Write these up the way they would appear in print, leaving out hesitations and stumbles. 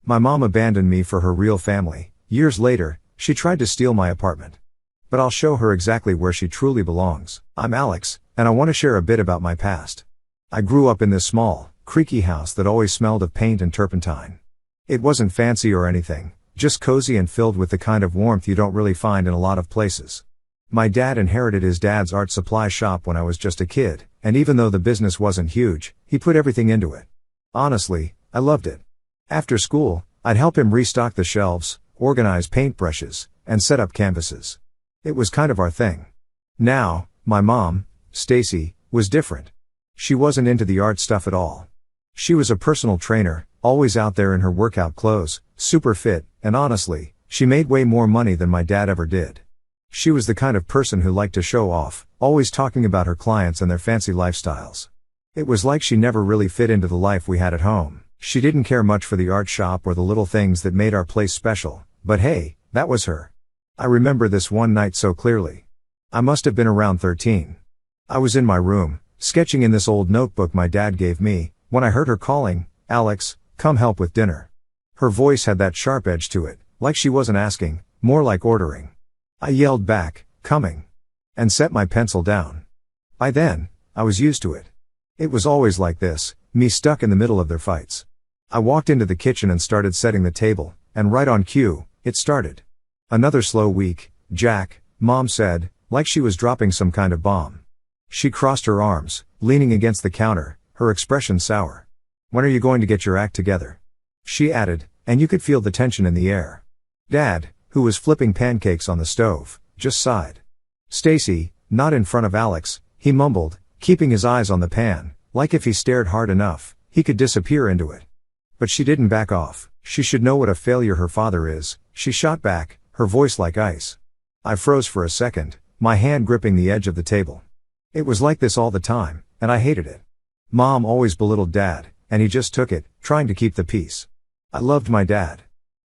My mom abandoned me for her real family. Years later, she tried to steal my apartment. But I'll show her exactly where she truly belongs. I'm Alex, and I want to share a bit about my past. I grew up in this small, creaky house that always smelled of paint and turpentine. It wasn't fancy or anything, just cozy and filled with the kind of warmth you don't really find in a lot of places. My dad inherited his dad's art supply shop when I was just a kid, and even though the business wasn't huge, he put everything into it. Honestly, I loved it. After school, I'd help him restock the shelves, organize paintbrushes, and set up canvases. It was kind of our thing. Now, my mom, Stacy, was different. She wasn't into the art stuff at all. She was a personal trainer, always out there in her workout clothes, super fit, and honestly, she made way more money than my dad ever did. She was the kind of person who liked to show off, always talking about her clients and their fancy lifestyles. It was like she never really fit into the life we had at home. She didn't care much for the art shop or the little things that made our place special, but hey, that was her. I remember this one night so clearly. I must have been around 13. I was in my room, sketching in this old notebook my dad gave me, when I heard her calling, "Alex, come help with dinner." Her voice had that sharp edge to it, like she wasn't asking, more like ordering. I yelled back, "Coming," and set my pencil down. By then, I was used to it. It was always like this, me stuck in the middle of their fights. I walked into the kitchen and started setting the table, and right on cue, it started. "Another slow week, Jack," Mom said, like she was dropping some kind of bomb. She crossed her arms, leaning against the counter, her expression sour. "When are you going to get your act together?" She added, and you could feel the tension in the air. Dad, who was flipping pancakes on the stove, just sighed. "Stacy, not in front of Alex," he mumbled, keeping his eyes on the pan, like if he stared hard enough, he could disappear into it. But she didn't back off. "She should know what a failure her father is," she shot back, her voice like ice. I froze for a second, my hand gripping the edge of the table. It was like this all the time, and I hated it. Mom always belittled Dad, and he just took it, trying to keep the peace. I loved my dad.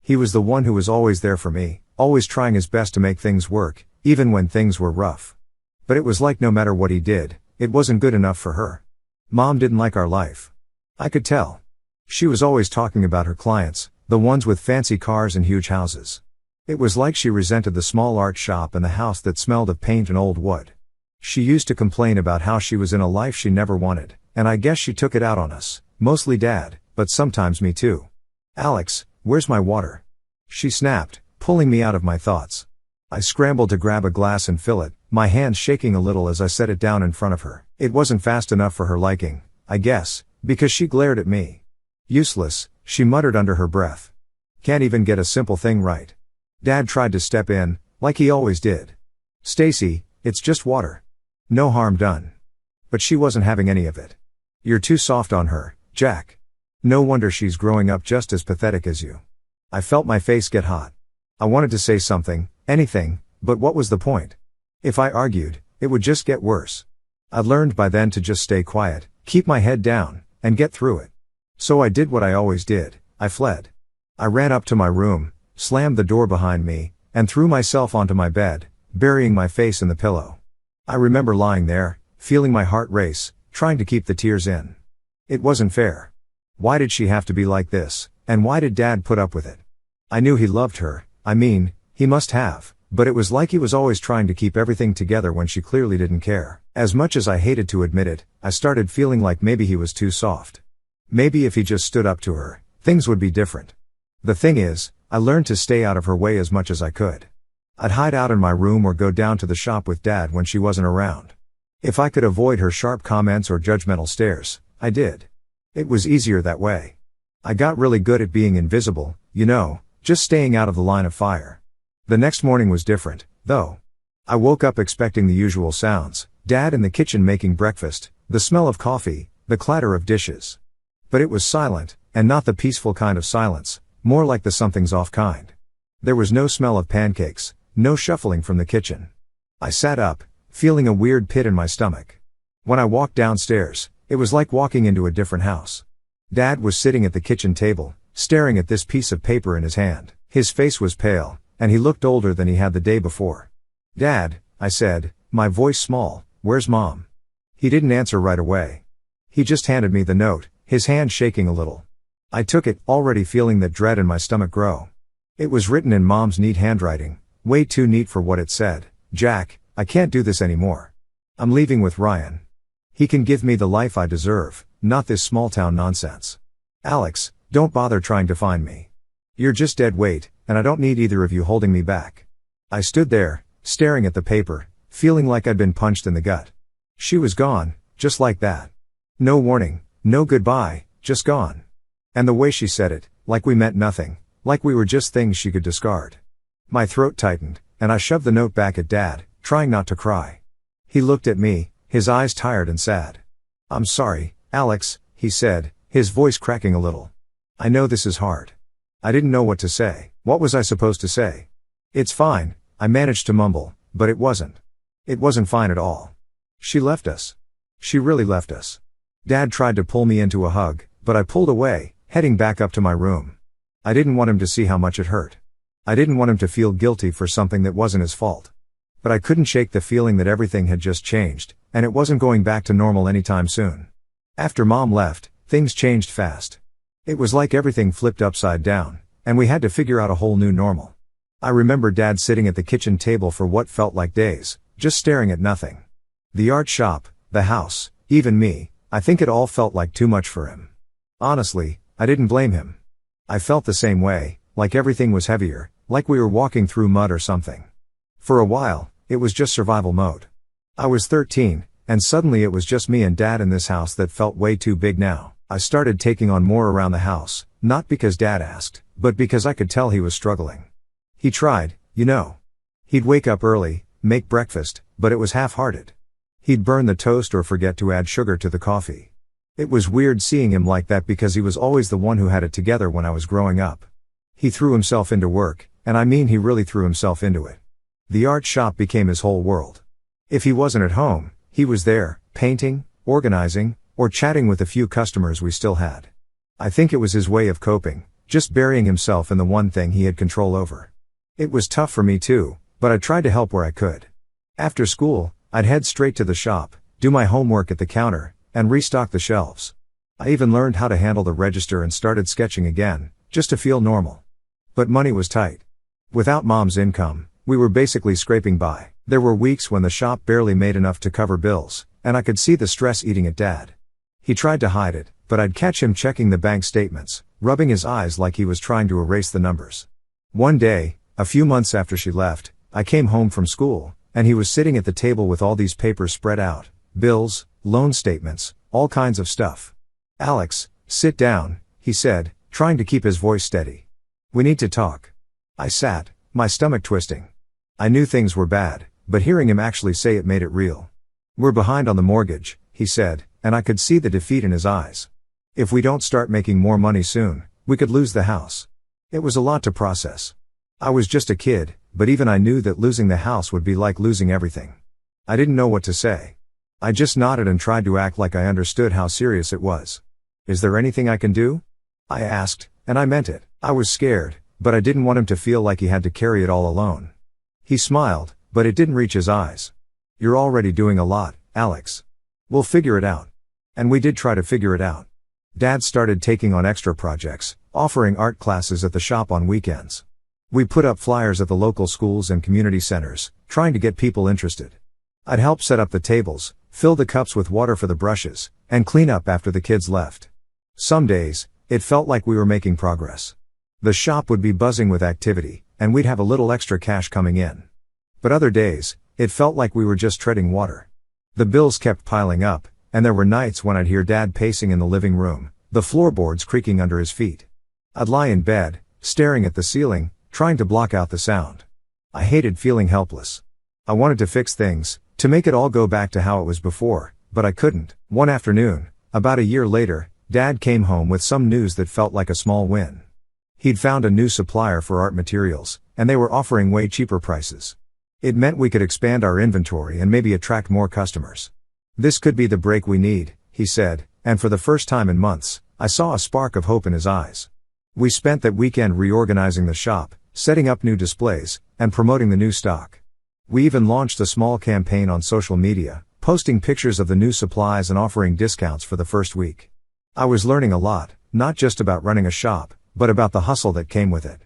He was the one who was always there for me, always trying his best to make things work, even when things were rough. But it was like no matter what he did, it wasn't good enough for her. Mom didn't like our life. I could tell. She was always talking about her clients, the ones with fancy cars and huge houses. It was like she resented the small art shop and the house that smelled of paint and old wood. She used to complain about how she was in a life she never wanted, and I guess she took it out on us, mostly Dad, but sometimes me too. "Alex, where's my water?" she snapped, pulling me out of my thoughts. I scrambled to grab a glass and fill it, my hands shaking a little as I set it down in front of her. It wasn't fast enough for her liking, I guess, because she glared at me. "Useless," she muttered under her breath. "Can't even get a simple thing right." Dad tried to step in, like he always did. "Stacy, it's just water. No harm done." But she wasn't having any of it. "You're too soft on her, Jack. No wonder she's growing up just as pathetic as you." I felt my face get hot. I wanted to say something, anything, but what was the point? If I argued, it would just get worse. I'd learned by then to just stay quiet, keep my head down, and get through it. So I did what I always did, I fled. I ran up to my room, slammed the door behind me, and threw myself onto my bed, burying my face in the pillow. I remember lying there, feeling my heart race, trying to keep the tears in. It wasn't fair. Why did she have to be like this, and why did Dad put up with it? I knew he loved her, I mean, he must have, but it was like he was always trying to keep everything together when she clearly didn't care. As much as I hated to admit it, I started feeling like maybe he was too soft. Maybe if he just stood up to her, things would be different. The thing is, I learned to stay out of her way as much as I could. I'd hide out in my room or go down to the shop with Dad when she wasn't around. If I could avoid her sharp comments or judgmental stares, I did. It was easier that way. I got really good at being invisible, you know, just staying out of the line of fire. The next morning was different, though. I woke up expecting the usual sounds, Dad in the kitchen making breakfast, the smell of coffee, the clatter of dishes. But it was silent, and not the peaceful kind of silence, more like the something's off kind. There was no smell of pancakes, no shuffling from the kitchen. I sat up, feeling a weird pit in my stomach. When I walked downstairs, it was like walking into a different house. Dad was sitting at the kitchen table, staring at this piece of paper in his hand. His face was pale, and he looked older than he had the day before. "Dad," I said, my voice small, "where's Mom?" He didn't answer right away. He just handed me the note, his hand shaking a little. I took it, already feeling that dread in my stomach grow. It was written in Mom's neat handwriting, way too neat for what it said. Jack, I can't do this anymore. I'm leaving with Ryan. He can give me the life I deserve, not this small town nonsense. Alex, don't bother trying to find me. You're just dead weight, and I don't need either of you holding me back. I stood there, staring at the paper, feeling like I'd been punched in the gut. She was gone, just like that. No warning, no goodbye, just gone. And the way she said it, like we meant nothing, like we were just things she could discard. My throat tightened, and I shoved the note back at Dad, trying not to cry. He looked at me, his eyes tired and sad. I'm sorry, Alex, he said, his voice cracking a little. I know this is hard. I didn't know what to say. What was I supposed to say? It's fine, I managed to mumble, but it wasn't. It wasn't fine at all. She left us. She really left us. Dad tried to pull me into a hug, but I pulled away, heading back up to my room. I didn't want him to see how much it hurt. I didn't want him to feel guilty for something that wasn't his fault. But I couldn't shake the feeling that everything had just changed, and it wasn't going back to normal anytime soon. After Mom left, things changed fast. It was like everything flipped upside down, and we had to figure out a whole new normal. I remember Dad sitting at the kitchen table for what felt like days, just staring at nothing. The art shop, the house, even me, I think it all felt like too much for him. Honestly, I didn't blame him. I felt the same way, like everything was heavier, like we were walking through mud or something. For a while, it was just survival mode. I was 13, and suddenly it was just me and Dad in this house that felt way too big now. I started taking on more around the house, not because Dad asked, but because I could tell he was struggling. He tried, you know. He'd wake up early, make breakfast, but it was half-hearted. He'd burn the toast or forget to add sugar to the coffee. It was weird seeing him like that because he was always the one who had it together when I was growing up. He threw himself into work, and I mean he really threw himself into it. The art shop became his whole world. If he wasn't at home, he was there, painting, organizing, or chatting with the few customers we still had. I think it was his way of coping, just burying himself in the one thing he had control over. It was tough for me too, but I tried to help where I could. After school, I'd head straight to the shop, do my homework at the counter, and restock the shelves. I even learned how to handle the register and started sketching again, just to feel normal. But money was tight. Without Mom's income, we were basically scraping by. There were weeks when the shop barely made enough to cover bills, and I could see the stress eating at Dad. He tried to hide it, but I'd catch him checking the bank statements, rubbing his eyes like he was trying to erase the numbers. One day, a few months after she left, I came home from school, and he was sitting at the table with all these papers spread out, bills, loan statements, all kinds of stuff. Alex, sit down, he said, trying to keep his voice steady. We need to talk. I sat, my stomach twisting. I knew things were bad, but hearing him actually say it made it real. We're behind on the mortgage, he said, and I could see the defeat in his eyes. If we don't start making more money soon, we could lose the house. It was a lot to process. I was just a kid, but even I knew that losing the house would be like losing everything. I didn't know what to say. I just nodded and tried to act like I understood how serious it was. Is there anything I can do? I asked, and I meant it. I was scared, but I didn't want him to feel like he had to carry it all alone. He smiled, but it didn't reach his eyes. You're already doing a lot, Alex. We'll figure it out. And we did try to figure it out. Dad started taking on extra projects, offering art classes at the shop on weekends. We put up flyers at the local schools and community centers, trying to get people interested. I'd help set up the tables, fill the cups with water for the brushes, and clean up after the kids left. Some days, it felt like we were making progress. The shop would be buzzing with activity, and we'd have a little extra cash coming in. But other days, it felt like we were just treading water. The bills kept piling up, and there were nights when I'd hear Dad pacing in the living room, the floorboards creaking under his feet. I'd lie in bed, staring at the ceiling, trying to block out the sound. I hated feeling helpless. I wanted to fix things, to make it all go back to how it was before, but I couldn't. One afternoon, about a year later, Dad came home with some news that felt like a small win. He'd found a new supplier for art materials, and they were offering way cheaper prices. It meant we could expand our inventory and maybe attract more customers. This could be the break we need, he said, and for the first time in months, I saw a spark of hope in his eyes. We spent that weekend reorganizing the shop, setting up new displays, and promoting the new stock. We even launched a small campaign on social media, posting pictures of the new supplies and offering discounts for the first week. I was learning a lot, not just about running a shop, but about the hustle that came with it.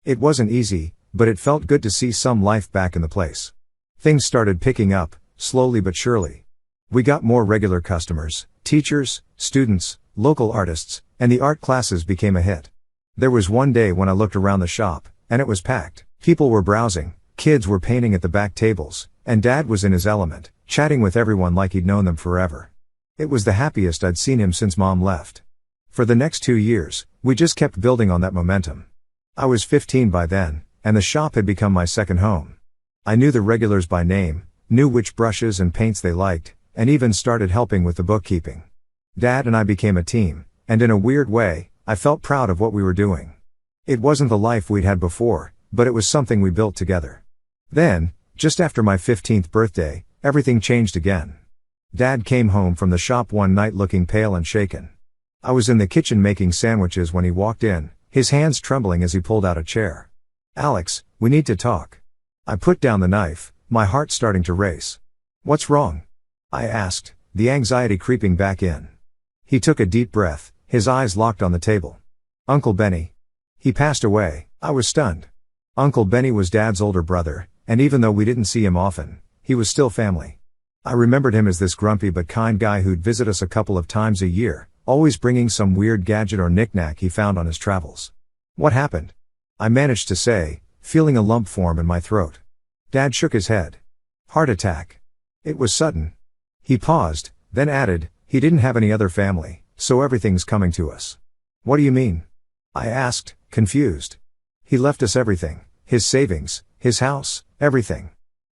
It wasn't easy, but it felt good to see some life back in the place. Things started picking up, slowly but surely. We got more regular customers, teachers, students, local artists, and the art classes became a hit. There was one day when I looked around the shop, and it was packed. People were browsing, kids were painting at the back tables, and Dad was in his element, chatting with everyone like he'd known them forever. It was the happiest I'd seen him since Mom left. For the next 2 years, we just kept building on that momentum. I was 15 by then, and the shop had become my second home. I knew the regulars by name, knew which brushes and paints they liked, and even started helping with the bookkeeping. Dad and I became a team, and in a weird way, I felt proud of what we were doing. It wasn't the life we'd had before, but it was something we built together. Then, just after my 15th birthday, everything changed again. Dad came home from the shop one night looking pale and shaken. I was in the kitchen making sandwiches when he walked in, his hands trembling as he pulled out a chair. "Alex, we need to talk." I put down the knife, my heart starting to race. "What's wrong?" I asked, the anxiety creeping back in. He took a deep breath, his eyes locked on the table. "Uncle Benny. He passed away." I was stunned. Uncle Benny was Dad's older brother, and even though we didn't see him often, he was still family. I remembered him as this grumpy but kind guy who'd visit us a couple of times a year, always bringing some weird gadget or knick-knack he found on his travels. "What happened?" I managed to say, feeling a lump form in my throat. Dad shook his head. "Heart attack. It was sudden." He paused, then added, "He didn't have any other family, so everything's coming to us." "What do you mean?" I asked, confused. "He left us everything, his savings, his house, everything.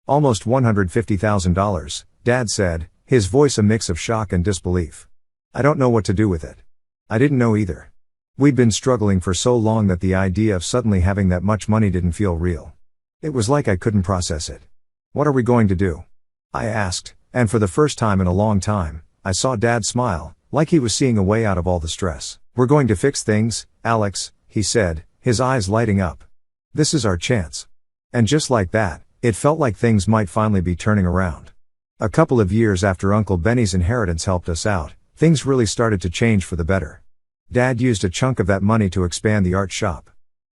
Almost $150,000, Dad said, his voice a mix of shock and disbelief. "I don't know what to do with it." I didn't know either. We'd been struggling for so long that the idea of suddenly having that much money didn't feel real. It was like I couldn't process it. "What are we going to do?" I asked, and for the first time in a long time, I saw Dad smile, like he was seeing a way out of all the stress. "We're going to fix things, Alex," he said, his eyes lighting up. "This is our chance." And just like that, it felt like things might finally be turning around. A couple of years after Uncle Benny's inheritance helped us out, things really started to change for the better. Dad used a chunk of that money to expand the art shop.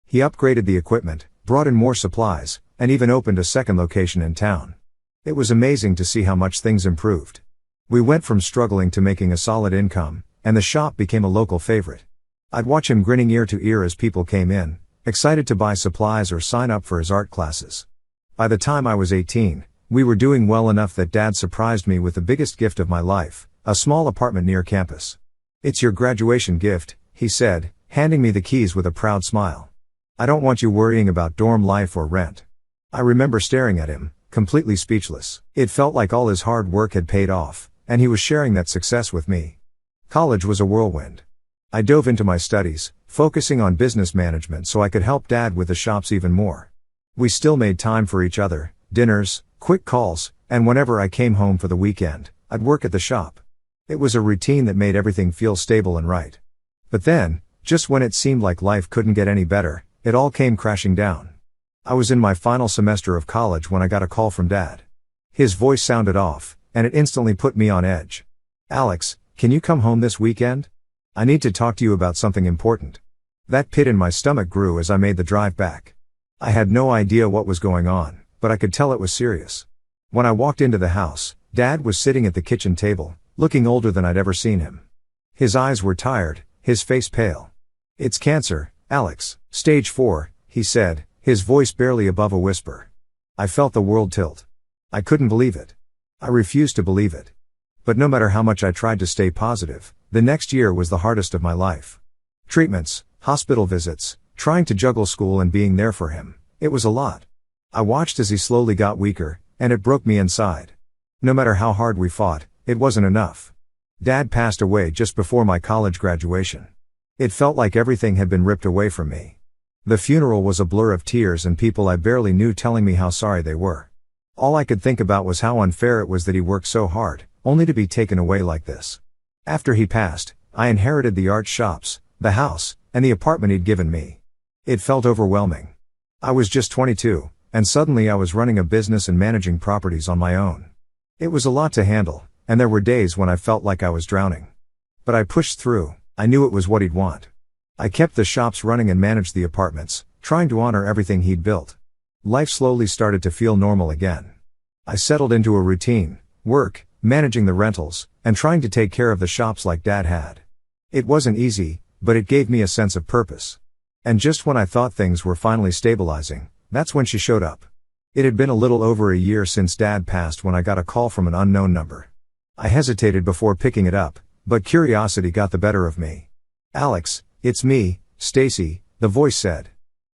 He upgraded the equipment, brought in more supplies, and even opened a second location in town. It was amazing to see how much things improved. We went from struggling to making a solid income, and the shop became a local favorite. I'd watch him grinning ear to ear as people came in, excited to buy supplies or sign up for his art classes. By the time I was 18, we were doing well enough that Dad surprised me with the biggest gift of my life, a small apartment near campus. "It's your graduation gift," he said, handing me the keys with a proud smile. "I don't want you worrying about dorm life or rent." I remember staring at him, completely speechless. It felt like all his hard work had paid off, and he was sharing that success with me. College was a whirlwind. I dove into my studies, focusing on business management so I could help Dad with the shops even more. We still made time for each other, dinners, quick calls, and whenever I came home for the weekend, I'd work at the shop. It was a routine that made everything feel stable and right. But then, just when it seemed like life couldn't get any better, it all came crashing down. I was in my final semester of college when I got a call from Dad. His voice sounded off, and it instantly put me on edge. "Alex, can you come home this weekend? I need to talk to you about something important." That pit in my stomach grew as I made the drive back. I had no idea what was going on, but I could tell it was serious. When I walked into the house, Dad was sitting at the kitchen table, looking older than I'd ever seen him. His eyes were tired, his face pale. "It's cancer, Alex, stage 4, he said, his voice barely above a whisper. I felt the world tilt. I couldn't believe it. I refused to believe it. But no matter how much I tried to stay positive, the next year was the hardest of my life. Treatments, hospital visits, trying to juggle school and being there for him. It was a lot. I watched as he slowly got weaker, and it broke me inside. No matter how hard we fought, it wasn't enough. Dad passed away just before my college graduation. It felt like everything had been ripped away from me. The funeral was a blur of tears and people I barely knew telling me how sorry they were. All I could think about was how unfair it was that he worked so hard, only to be taken away like this. After he passed, I inherited the art shops, the house, and the apartment he'd given me. It felt overwhelming. I was just 22, and suddenly I was running a business and managing properties on my own. It was a lot to handle, and there were days when I felt like I was drowning. But I pushed through, I knew it was what he'd want. I kept the shops running and managed the apartments, trying to honor everything he'd built. Life slowly started to feel normal again. I settled into a routine, work, managing the rentals, and trying to take care of the shops like Dad had. It wasn't easy, but it gave me a sense of purpose. And just when I thought things were finally stabilizing, that's when she showed up. It had been a little over a year since Dad passed when I got a call from an unknown number. I hesitated before picking it up, but curiosity got the better of me. "Alex, it's me, Stacy," the voice said.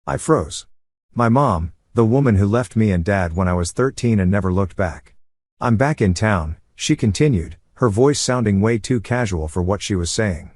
I froze. My mom, the woman who left me and Dad when I was 13 and never looked back. "I'm back in town," she continued, her voice sounding way too casual for what she was saying.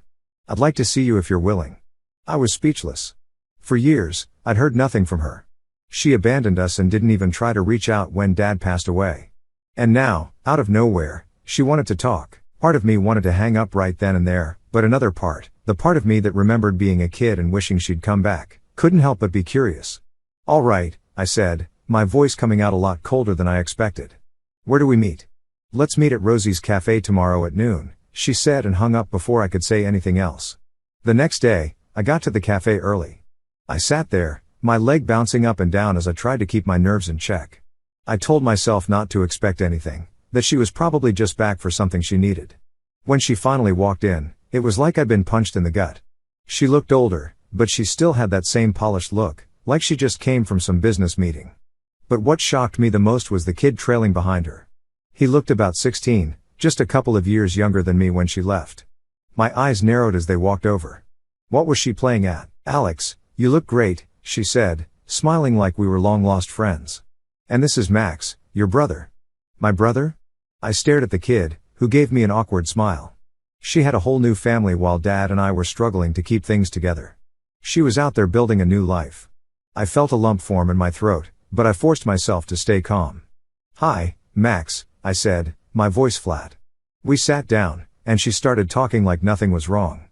"I'd like to see you if you're willing." I was speechless. For years, I'd heard nothing from her. She abandoned us and didn't even try to reach out when Dad passed away. And now, out of nowhere, she wanted to talk. Part of me wanted to hang up right then and there, but another part, the part of me that remembered being a kid and wishing she'd come back, couldn't help but be curious. "All right," I said, my voice coming out a lot colder than I expected. "Where do we meet?" "Let's meet at Rosie's Cafe tomorrow at noon," she said and hung up before I could say anything else. The next day, I got to the cafe early. I sat there, my leg bouncing up and down as I tried to keep my nerves in check. I told myself not to expect anything, that she was probably just back for something she needed. When she finally walked in, it was like I'd been punched in the gut. She looked older, but she still had that same polished look, like she just came from some business meeting. But what shocked me the most was the kid trailing behind her. He looked about 16, just a couple of years younger than me when she left. My eyes narrowed as they walked over. What was she playing at? "Alex, you look great," she said, smiling like we were long-lost friends. "And this is Max, your brother." "My brother?" I stared at the kid, who gave me an awkward smile. She had a whole new family while Dad and I were struggling to keep things together. She was out there building a new life. I felt a lump form in my throat, but I forced myself to stay calm. "Hi, Max," I said, my voice flat. We sat down, and she started talking like nothing was wrong.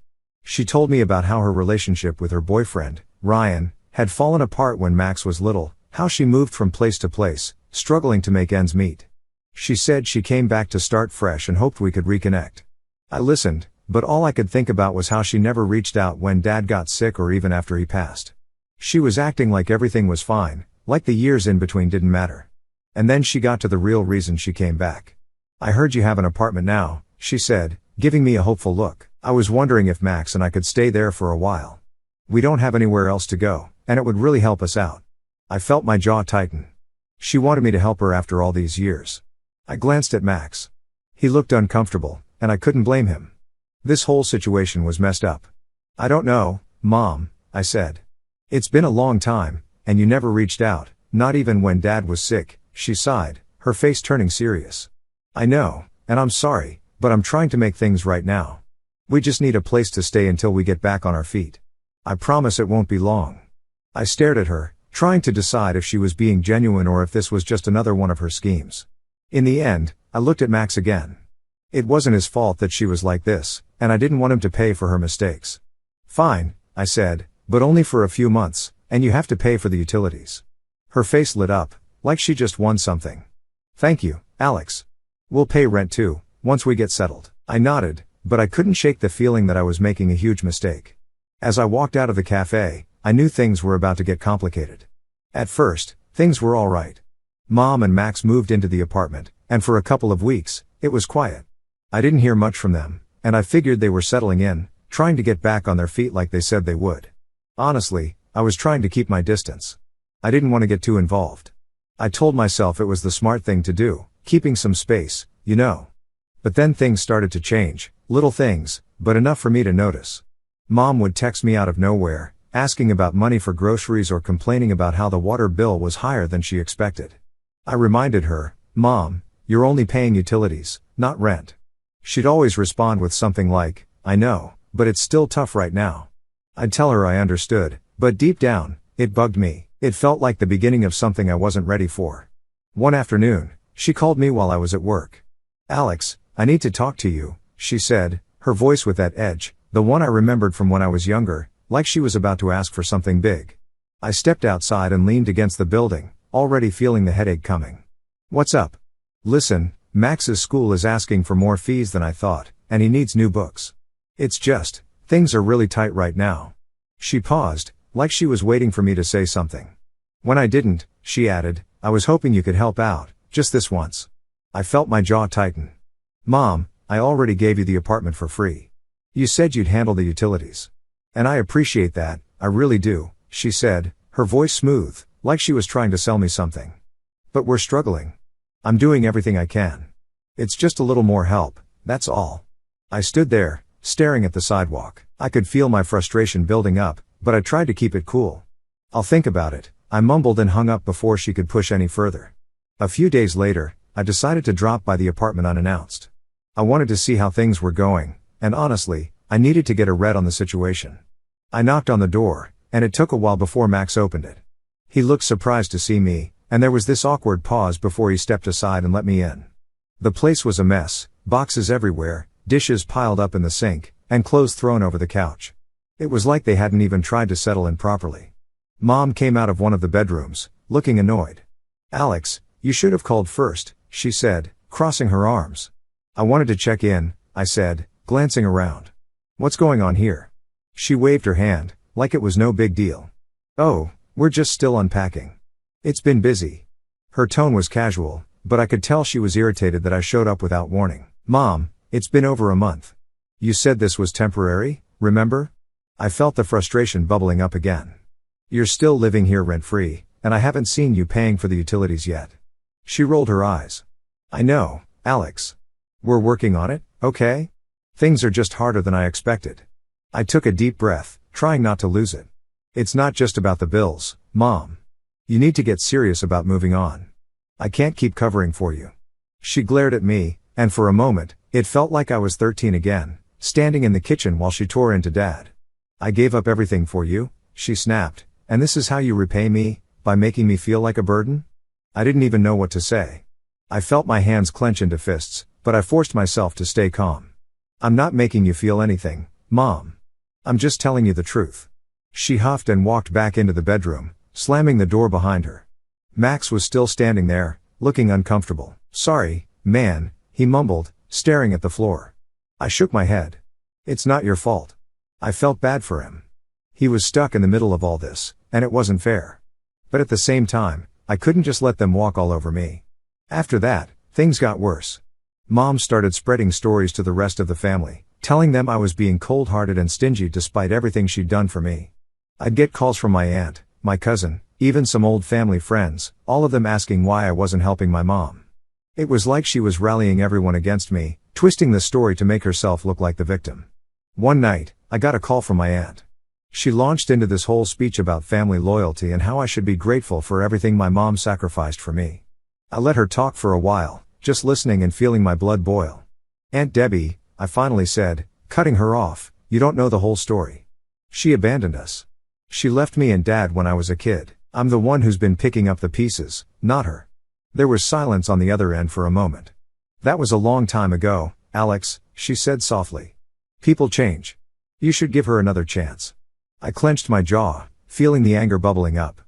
She told me about how her relationship with her boyfriend, Ryan, had fallen apart when Max was little, how she moved from place to place, struggling to make ends meet. She said she came back to start fresh and hoped we could reconnect. I listened, but all I could think about was how she never reached out when Dad got sick or even after he passed. She was acting like everything was fine, like the years in between didn't matter. And then she got to the real reason she came back. "I heard you have an apartment now," she said, giving me a hopeful look. I was wondering if Max and I could stay there for a while. "We don't have anywhere else to go, and it would really help us out." I felt my jaw tighten. She wanted me to help her after all these years. I glanced at Max. He looked uncomfortable, and I couldn't blame him. This whole situation was messed up. "I don't know, Mom," I said. "It's been a long time, and you never reached out, not even when Dad was sick," she sighed, her face turning serious. "I know, and I'm sorry, but I'm trying to make things right now. We just need a place to stay until we get back on our feet. I promise it won't be long." I stared at her, trying to decide if she was being genuine or if this was just another one of her schemes. In the end, I looked at Max again. It wasn't his fault that she was like this, and I didn't want him to pay for her mistakes. "Fine," I said, "but only for a few months, and you have to pay for the utilities." Her face lit up, like she just won something. "Thank you, Alex. We'll pay rent too, once we get settled." I nodded, but I couldn't shake the feeling that I was making a huge mistake. As I walked out of the cafe, I knew things were about to get complicated. At first, things were all right. Mom and Max moved into the apartment, and for a couple of weeks, it was quiet. I didn't hear much from them, and I figured they were settling in, trying to get back on their feet like they said they would. Honestly, I was trying to keep my distance. I didn't want to get too involved. I told myself it was the smart thing to do, keeping some space, you know. But then things started to change, little things, but enough for me to notice. Mom would text me out of nowhere, asking about money for groceries or complaining about how the water bill was higher than she expected. I reminded her, "Mom, you're only paying utilities, not rent." She'd always respond with something like, "I know, but it's still tough right now." I'd tell her I understood, but deep down, it bugged me. It felt like the beginning of something I wasn't ready for. One afternoon, she called me while I was at work. "Alex, I need to talk to you," she said, her voice with that edge, the one I remembered from when I was younger, like she was about to ask for something big. I stepped outside and leaned against the building, already feeling the headache coming. "What's up?" "Listen, Max's school is asking for more fees than I thought, and he needs new books. It's just, Things are really tight right now. She paused, like she was waiting for me to say something. When I didn't, she added, I was hoping you could help out, just this once. I felt my jaw tighten. Mom, I already gave you the apartment for free. You said you'd handle the utilities. And I appreciate that, I really do, she said, her voice smooth, like she was trying to sell me something. But we're struggling. I'm doing everything I can. It's just a little more help, that's all. I stood there, staring at the sidewalk. I could feel my frustration building up, but I tried to keep it cool. I'll think about it, I mumbled and hung up before she could push any further. A few days later, I decided to drop by the apartment unannounced. I wanted to see how things were going, and honestly, I needed to get a read on the situation. I knocked on the door, and it took a while before Max opened it. He looked surprised to see me, and there was this awkward pause before he stepped aside and let me in. The place was a mess, boxes everywhere, dishes piled up in the sink, and clothes thrown over the couch. It was like they hadn't even tried to settle in properly. Mom came out of one of the bedrooms, looking annoyed. Alex, you should have called first, she said, crossing her arms. I wanted to check in, I said, glancing around. What's going on here? She waved her hand, like it was no big deal. Oh, we're just still unpacking. It's been busy. Her tone was casual, but I could tell she was irritated that I showed up without warning. Mom, it's been over a month. You said this was temporary, remember? I felt the frustration bubbling up again. You're still living here rent-free, and I haven't seen you paying for the utilities yet. She rolled her eyes. I know, Alex. We're working on it, okay? Things are just harder than I expected. I took a deep breath, trying not to lose it. It's not just about the bills, Mom. You need to get serious about moving on. I can't keep covering for you. She glared at me, and for a moment, it felt like I was 13 again, standing in the kitchen while she tore into Dad. I gave up everything for you, she snapped, and this is how you repay me, by making me feel like a burden? I didn't even know what to say. I felt my hands clench into fists, but I forced myself to stay calm. I'm not making you feel anything, Mom. I'm just telling you the truth. She huffed and walked back into the bedroom, slamming the door behind her. Max was still standing there, looking uncomfortable. Sorry, man, he mumbled, staring at the floor. I shook my head. It's not your fault. I felt bad for him. He was stuck in the middle of all this, and it wasn't fair. But at the same time, I couldn't just let them walk all over me. After that, things got worse. Mom started spreading stories to the rest of the family, telling them I was being cold-hearted and stingy despite everything she'd done for me. I'd get calls from my aunt, my cousin, even some old family friends, all of them asking why I wasn't helping my mom. It was like she was rallying everyone against me, twisting the story to make herself look like the victim. One night, I got a call from my aunt. She launched into this whole speech about family loyalty and how I should be grateful for everything my mom sacrificed for me. I let her talk for a while, just listening and feeling my blood boil. Aunt Debbie, I finally said, cutting her off, you don't know the whole story. She abandoned us. She left me and Dad when I was a kid. I'm the one who's been picking up the pieces, not her. There was silence on the other end for a moment. That was a long time ago, Alex, she said softly. People change. You should give her another chance. I clenched my jaw, feeling the anger bubbling up.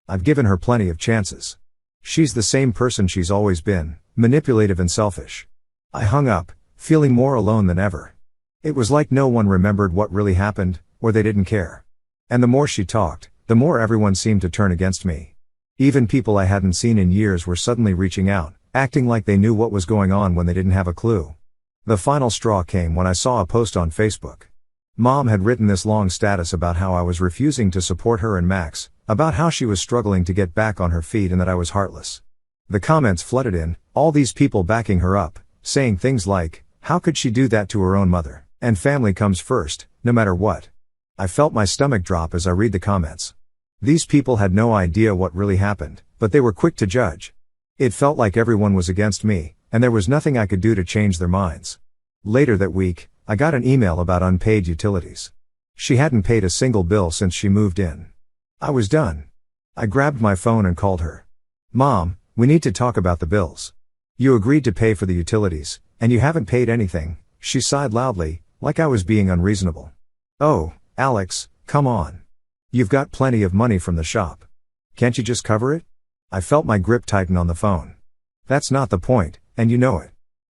I've given her plenty of chances. She's the same person she's always been, manipulative and selfish. I hung up, feeling more alone than ever. It was like no one remembered what really happened, or they didn't care. And the more she talked, the more everyone seemed to turn against me. Even people I hadn't seen in years were suddenly reaching out, acting like they knew what was going on when they didn't have a clue. The final straw came when I saw a post on Facebook. Mom had written this long status about how I was refusing to support her and Max, about how she was struggling to get back on her feet and that I was heartless. The comments flooded in, all these people backing her up, saying things like, how could she do that to her own mother, and family comes first, no matter what. I felt my stomach drop as I read the comments. These people had no idea what really happened, but they were quick to judge. It felt like everyone was against me, and there was nothing I could do to change their minds. Later that week, I got an email about unpaid utilities. She hadn't paid a single bill since she moved in. I was done. I grabbed my phone and called her. Mom, we need to talk about the bills. You agreed to pay for the utilities, and you haven't paid anything, she sighed loudly, like I was being unreasonable. Oh, Alex, come on. You've got plenty of money from the shop. Can't you just cover it? I felt my grip tighten on the phone. That's not the point, and you know it.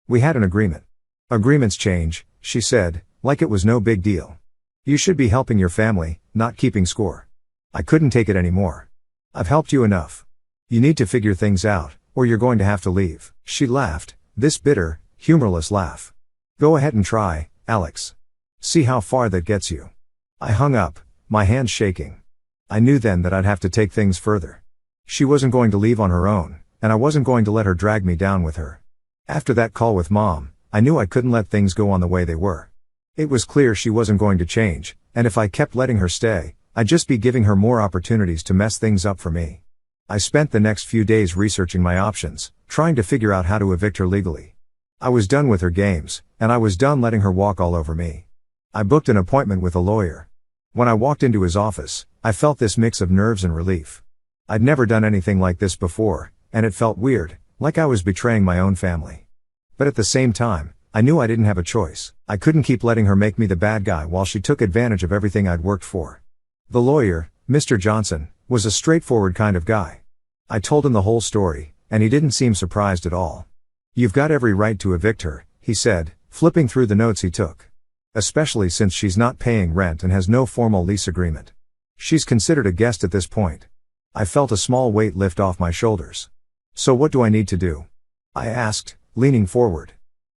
We had an agreement. Agreements change, she said, like it was no big deal. You should be helping your family, not keeping score. I couldn't take it anymore. I've helped you enough. You need to figure things out, or you're going to have to leave. She laughed, this bitter, humorless laugh. Go ahead and try, Alex. See how far that gets you. I hung up, my hands shaking. I knew then that I'd have to take things further. She wasn't going to leave on her own, and I wasn't going to let her drag me down with her. After that call with Mom, I knew I couldn't let things go on the way they were. It was clear she wasn't going to change, and if I kept letting her stay, I'd just be giving her more opportunities to mess things up for me. I spent the next few days researching my options, trying to figure out how to evict her legally. I was done with her games, and I was done letting her walk all over me. I booked an appointment with a lawyer. When I walked into his office, I felt this mix of nerves and relief. I'd never done anything like this before, and it felt weird, like I was betraying my own family. But at the same time, I knew I didn't have a choice. I couldn't keep letting her make me the bad guy while she took advantage of everything I'd worked for. The lawyer, Mr. Johnson, was a straightforward kind of guy. I told him the whole story, and he didn't seem surprised at all. You've got every right to evict her, he said, flipping through the notes he took. Especially since she's not paying rent and has no formal lease agreement. She's considered a guest at this point. I felt a small weight lift off my shoulders. So what do I need to do? I asked, leaning forward.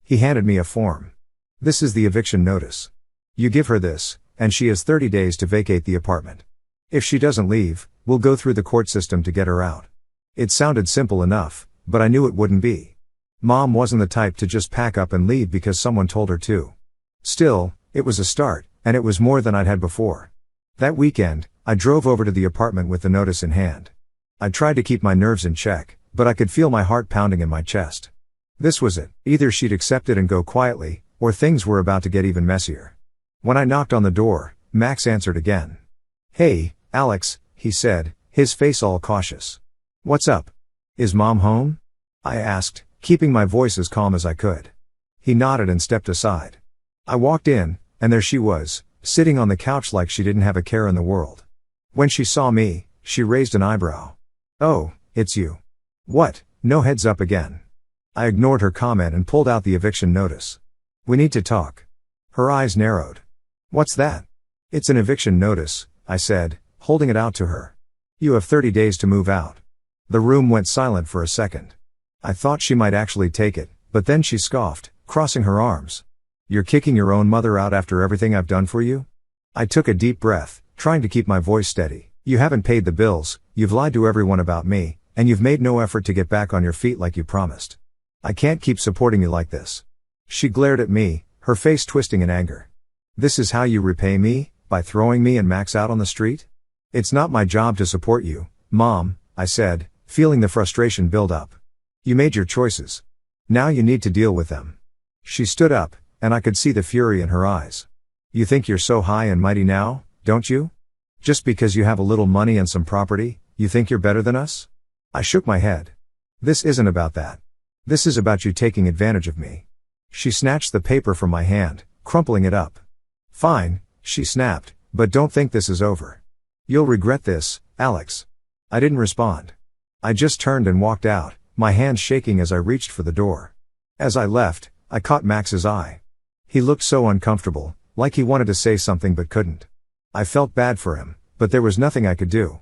He handed me a form. This is the eviction notice. You give her this, and she has 30 days to vacate the apartment. If she doesn't leave, we'll go through the court system to get her out. It sounded simple enough, but I knew it wouldn't be. Mom wasn't the type to just pack up and leave because someone told her to. Still, it was a start, and it was more than I'd had before. That weekend, I drove over to the apartment with the notice in hand. I tried to keep my nerves in check, but I could feel my heart pounding in my chest. This was it. Either she'd accept it and go quietly, or things were about to get even messier. When I knocked on the door, Max answered again. Hey, Alex, he said, his face all cautious. What's up? Is Mom home? I asked, keeping my voice as calm as I could. He nodded and stepped aside. I walked in, and there she was, sitting on the couch like she didn't have a care in the world. When she saw me, she raised an eyebrow. Oh, it's you. What, no heads up again? I ignored her comment and pulled out the eviction notice. We need to talk. Her eyes narrowed. What's that? It's an eviction notice, I said, holding it out to her. You have 30 days to move out. The room went silent for a second. I thought she might actually take it, but then she scoffed, crossing her arms. You're kicking your own mother out after everything I've done for you? I took a deep breath, trying to keep my voice steady. You haven't paid the bills, you've lied to everyone about me, and you've made no effort to get back on your feet like you promised. I can't keep supporting you like this. She glared at me, her face twisting in anger. This is how you repay me, by throwing me and Max out on the street? It's not my job to support you, Mom, I said, feeling the frustration build up. You made your choices. Now you need to deal with them. She stood up, and I could see the fury in her eyes. You think you're so high and mighty now, don't you? Just because you have a little money and some property, you think you're better than us? I shook my head. This isn't about that. This is about you taking advantage of me. She snatched the paper from my hand, crumpling it up. Fine, she snapped, but don't think this is over. You'll regret this, Alex. I didn't respond. I just turned and walked out, my hands shaking as I reached for the door. As I left, I caught Max's eye. He looked so uncomfortable, like he wanted to say something but couldn't. I felt bad for him, but there was nothing I could do.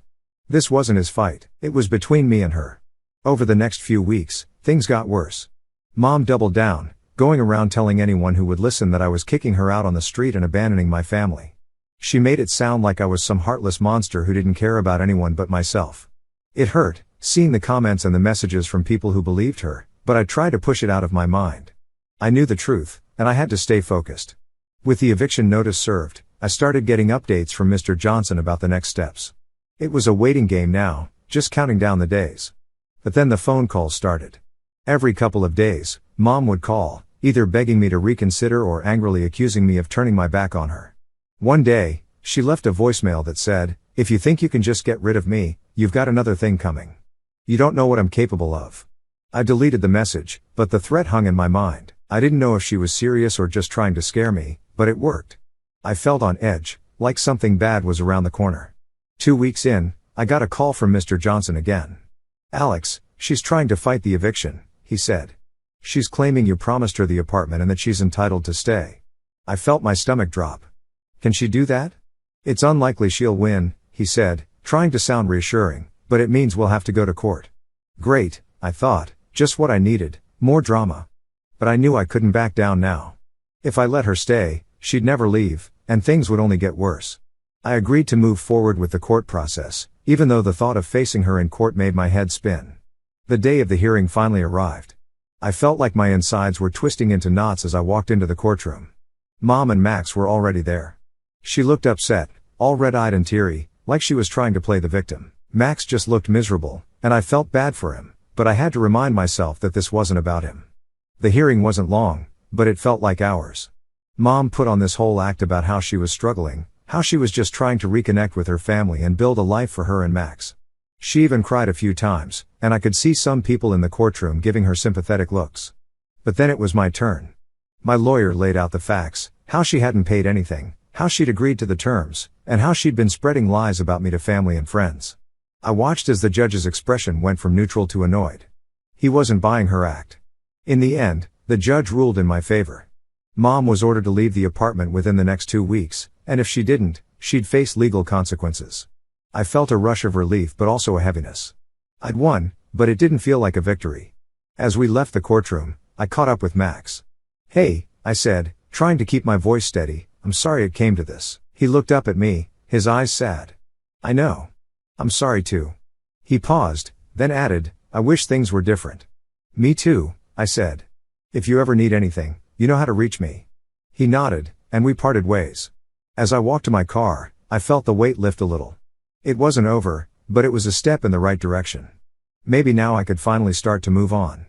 This wasn't his fight, it was between me and her. Over the next few weeks, things got worse. Mom doubled down, going around telling anyone who would listen that I was kicking her out on the street and abandoning my family. She made it sound like I was some heartless monster who didn't care about anyone but myself. It hurt, seeing the comments and the messages from people who believed her, but I tried to push it out of my mind. I knew the truth, and I had to stay focused. With the eviction notice served, I started getting updates from Mr. Johnson about the next steps. It was a waiting game now, just counting down the days. But then the phone calls started. Every couple of days, Mom would call, either begging me to reconsider or angrily accusing me of turning my back on her. One day, she left a voicemail that said, "If you think you can just get rid of me, you've got another thing coming. You don't know what I'm capable of." I deleted the message, but the threat hung in my mind. I didn't know if she was serious or just trying to scare me, but it worked. I felt on edge, like something bad was around the corner. 2 weeks in, I got a call from Mr. Johnson again. "Alex, she's trying to fight the eviction," he said. "She's claiming you promised her the apartment and that she's entitled to stay." I felt my stomach drop. Can she do that? It's unlikely she'll win, he said, trying to sound reassuring, but it means we'll have to go to court. Great, I thought, just what I needed, more drama. But I knew I couldn't back down now. If I let her stay, she'd never leave, and things would only get worse. I agreed to move forward with the court process, even though the thought of facing her in court made my head spin. The day of the hearing finally arrived. I felt like my insides were twisting into knots as I walked into the courtroom. Mom and Max were already there. She looked upset, all red-eyed and teary, like she was trying to play the victim. Max just looked miserable, and I felt bad for him, but I had to remind myself that this wasn't about him. The hearing wasn't long, but it felt like hours. Mom put on this whole act about how she was struggling, how she was just trying to reconnect with her family and build a life for her and Max. She even cried a few times, and I could see some people in the courtroom giving her sympathetic looks. But then it was my turn. My lawyer laid out the facts, how she hadn't paid anything, how she'd agreed to the terms, and how she'd been spreading lies about me to family and friends. I watched as the judge's expression went from neutral to annoyed. He wasn't buying her act. In the end, the judge ruled in my favor. Mom was ordered to leave the apartment within the next 2 weeks, and if she didn't, she'd face legal consequences. I felt a rush of relief but also a heaviness. I'd won, but it didn't feel like a victory. As we left the courtroom, I caught up with Max. "Hey," I said, trying to keep my voice steady, "I'm sorry it came to this." He looked up at me, his eyes sad. "I know. I'm sorry too." He paused, then added, "I wish things were different." "Me too," I said. "If you ever need anything, you know how to reach me." He nodded, and we parted ways. As I walked to my car, I felt the weight lift a little. It wasn't over, but it was a step in the right direction. Maybe now I could finally start to move on.